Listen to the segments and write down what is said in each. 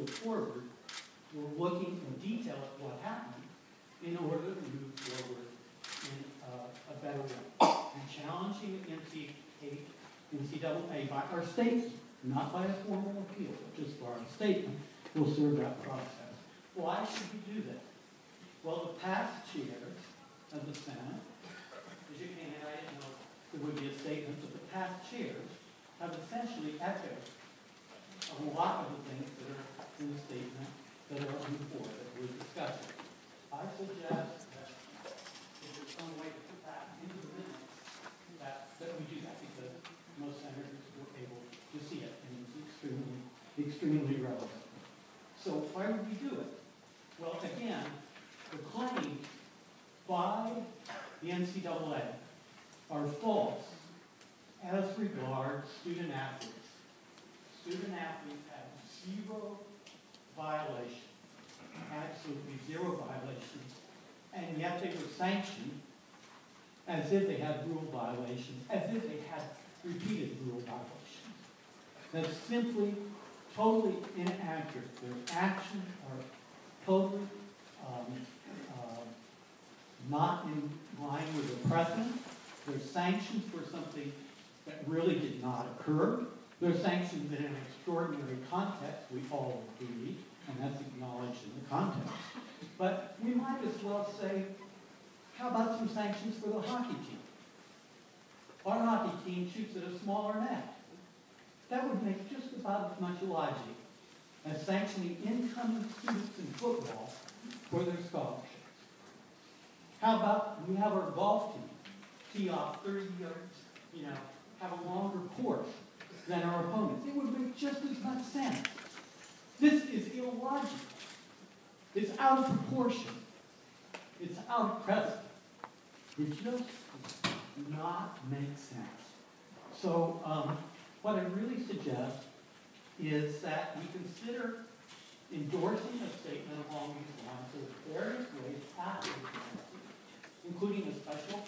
forward, we're looking in detail at what happened in order to move forward in a better way. And challenging the NCAA by our statement, not by a formal appeal, but just by our statement, will serve that process. Why should we do that? Well, the past chairs of the Senate, as you can, I didn't know there would be a statement, but the past chairs have essentially echoed a lot of the things that are in the statement that are on the floor that we're discussing. I suggest that if there's some way to put that into the minutes, that we do that, because most senators were able to see it, and it's extremely relevant. So why would we do it? Well, again, the claims by the NCAA are false as regards student athletes. Student athletes have zero violations, absolutely zero violations, and yet they were sanctioned as if they had rule violations, as if they had repeated rule violations. That's simply totally inaccurate. Their actions are totally not in line with the precedent. There's sanctions for something that really did not occur. There's sanctions in an extraordinary context, we all agree, and that's acknowledged in the context. But we might as well say, how about some sanctions for the hockey team? Our hockey team shoots at a smaller net. That would make just about as much logic as sanctioning incoming students in football for their scholarships. How about we have our golf team tee off 30 yards, have a longer course than our opponents? It would make just as much sense. This is illogical. It's out of proportion. It's out of precedent. It just does not make sense. So what I really suggest is that we consider endorsing a statement along these lines. There's various ways after the Senate, including a special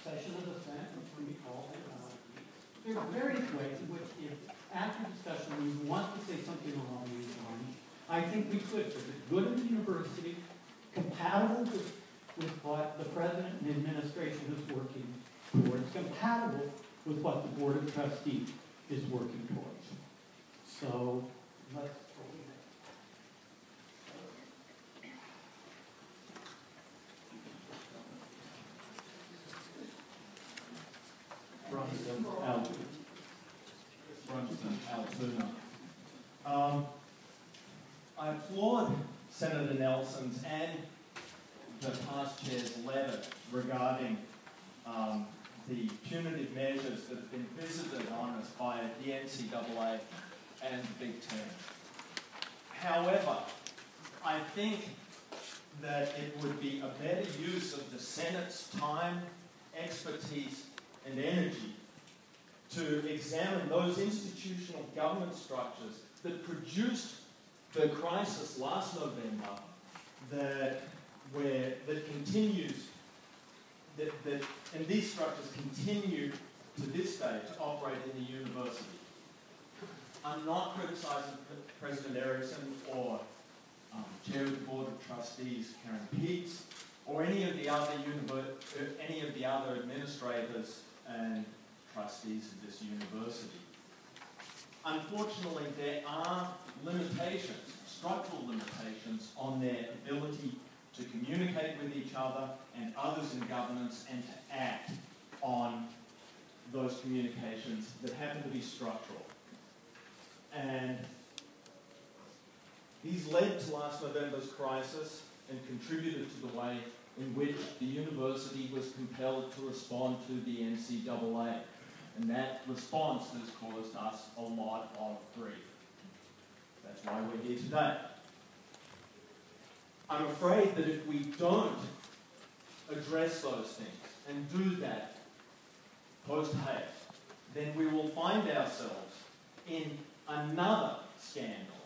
session of the Senate, which can be called an LRP. There are various ways in which, if after discussion we want to say something along these lines, I think we could, for the good of the university, compatible with what the president and administration is working towards, compatible with what the Board of Trustees is working towards. So let's go with it. Altoona. I applaud Senator Nelson's and the past chair's letter regarding the punitive measures that have been visited on us by the NCAA and the Big Ten. However, I think that it would be a better use of the Senate's time, expertise, and energy to examine those institutional government structures that produced the crisis last November that continues, and these structures continue to this day to operate in the university. I'm not criticizing President Erickson or Chair of the Board of Trustees, Karen Peets, or any of the other administrators and trustees of this university. Unfortunately, there are limitations, structural limitations, on their ability to communicate with each other and others in governance and to act on those communications that happen to be structural. And these led to last November's crisis and contributed to the way in which the university was compelled to respond to the NCAA. And that response has caused us a lot of grief. That's why we're here today. I'm afraid that if we don't address those things and do that post-haste, then we will find ourselves in another scandal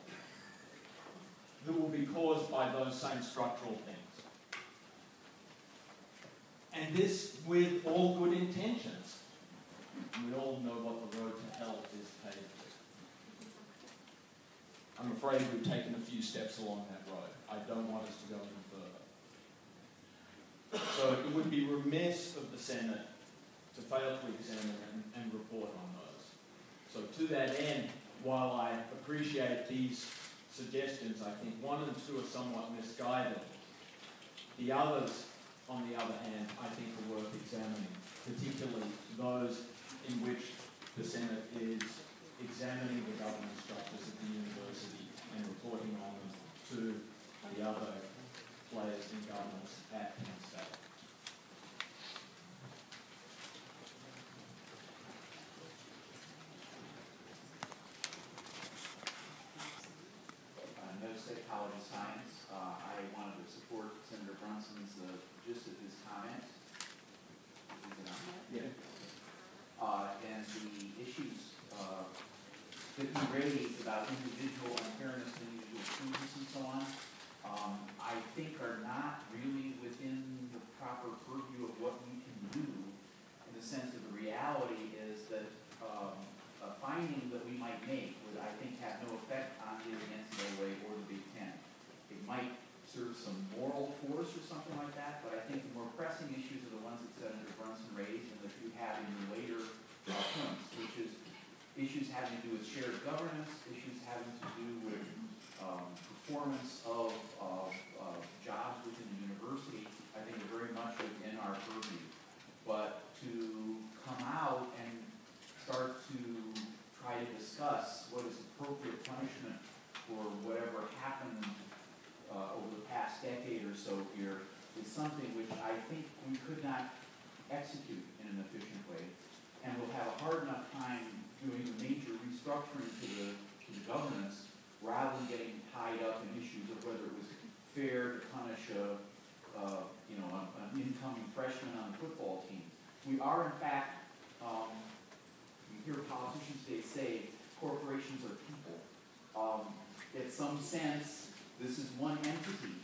that will be caused by those same structural things. And this with all good intentions. We all know what the road to hell is paved with. I'm afraid we've taken a few steps along that road. I don't want us to go any further. So it would be remiss of the Senate to fail to examine and report on those. So to that end, while I appreciate these suggestions, I think 1 and 2 are somewhat misguided. The others, on the other hand, I think are worth examining, particularly those in which the Senate is examining the governance structures at the university and reporting on them to the other players in governance at Penn State. No State College of Science. I wanted to support Senator Brunson's gist of his comment. Yeah. And the issues that he raised about individual unfairness to individual students and so on, I think are not really within the proper purview of what we can do, in the sense that the reality is that a finding that we might make would, I think, have no effect on either the NCAA or the Big Ten. It might serve some moral force or something like that, but I think the more pressing issues are the ones that Senator Brunson raised and that you have in the later terms, which is issues having to do with shared governance, issues having to do with performance of jobs within the university, I think are very much within our purview. But to come out and start to try to discuss what is appropriate punishment for whatever happened over the past decade or so here is something which I think we could not execute in an efficient way, and we'll have a hard enough time doing a major restructuring to the governance rather than getting tied up in issues of whether it was fair to punish an incoming freshman on the football team. We are, in fact, you hear politicians today say corporations are people. In some sense, this is one entity,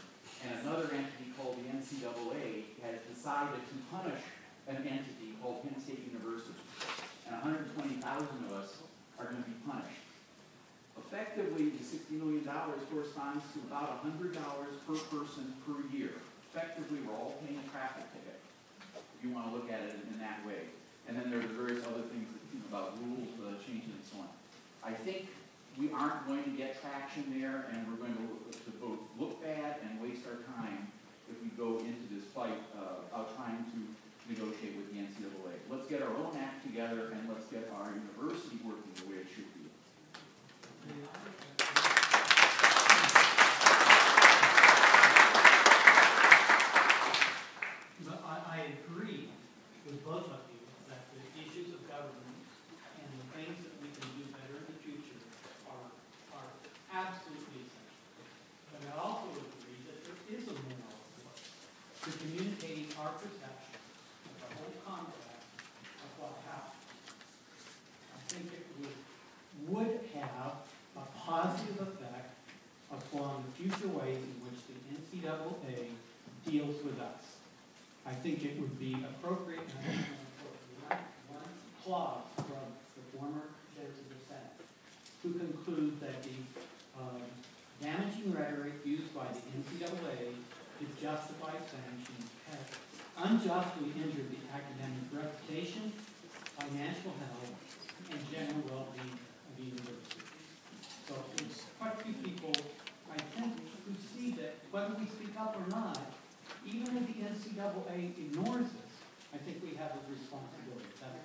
and another entity called the NCAA has decided to punish an entity called Penn State University. And 120,000 of us are going to be punished. Effectively, the $60 million corresponds to about $100 per person per year. Effectively, we're all paying a traffic ticket, if you want to look at it in that way. And then there are various other things about rules changing and so on. I think we aren't going to get traction there, and we're going to both look bad and waste our time if we go into this fight about trying to negotiate with the NCAA. Let's get our own act together, and let's get our university working the way it should be. I agree with both of you that the issues of government and the things that we can do better in the future are absolutely essential. But I also agree that there is a moral force to communicating our perception of the whole context of what happened. I think it would have a positive effect upon the future ways in which the NCAA deals with us. I think it would be appropriate, and I think one clause from the former chairs of the Senate, who conclude that the damaging rhetoric used by the NCAA to justify sanctions has unjustly injured the academic reputation, financial health, and general well-being of the university. So there's quite a few people, I think, who see that whether we speak up or not, even if the NCAA ignores us, I think we have a responsibility. That's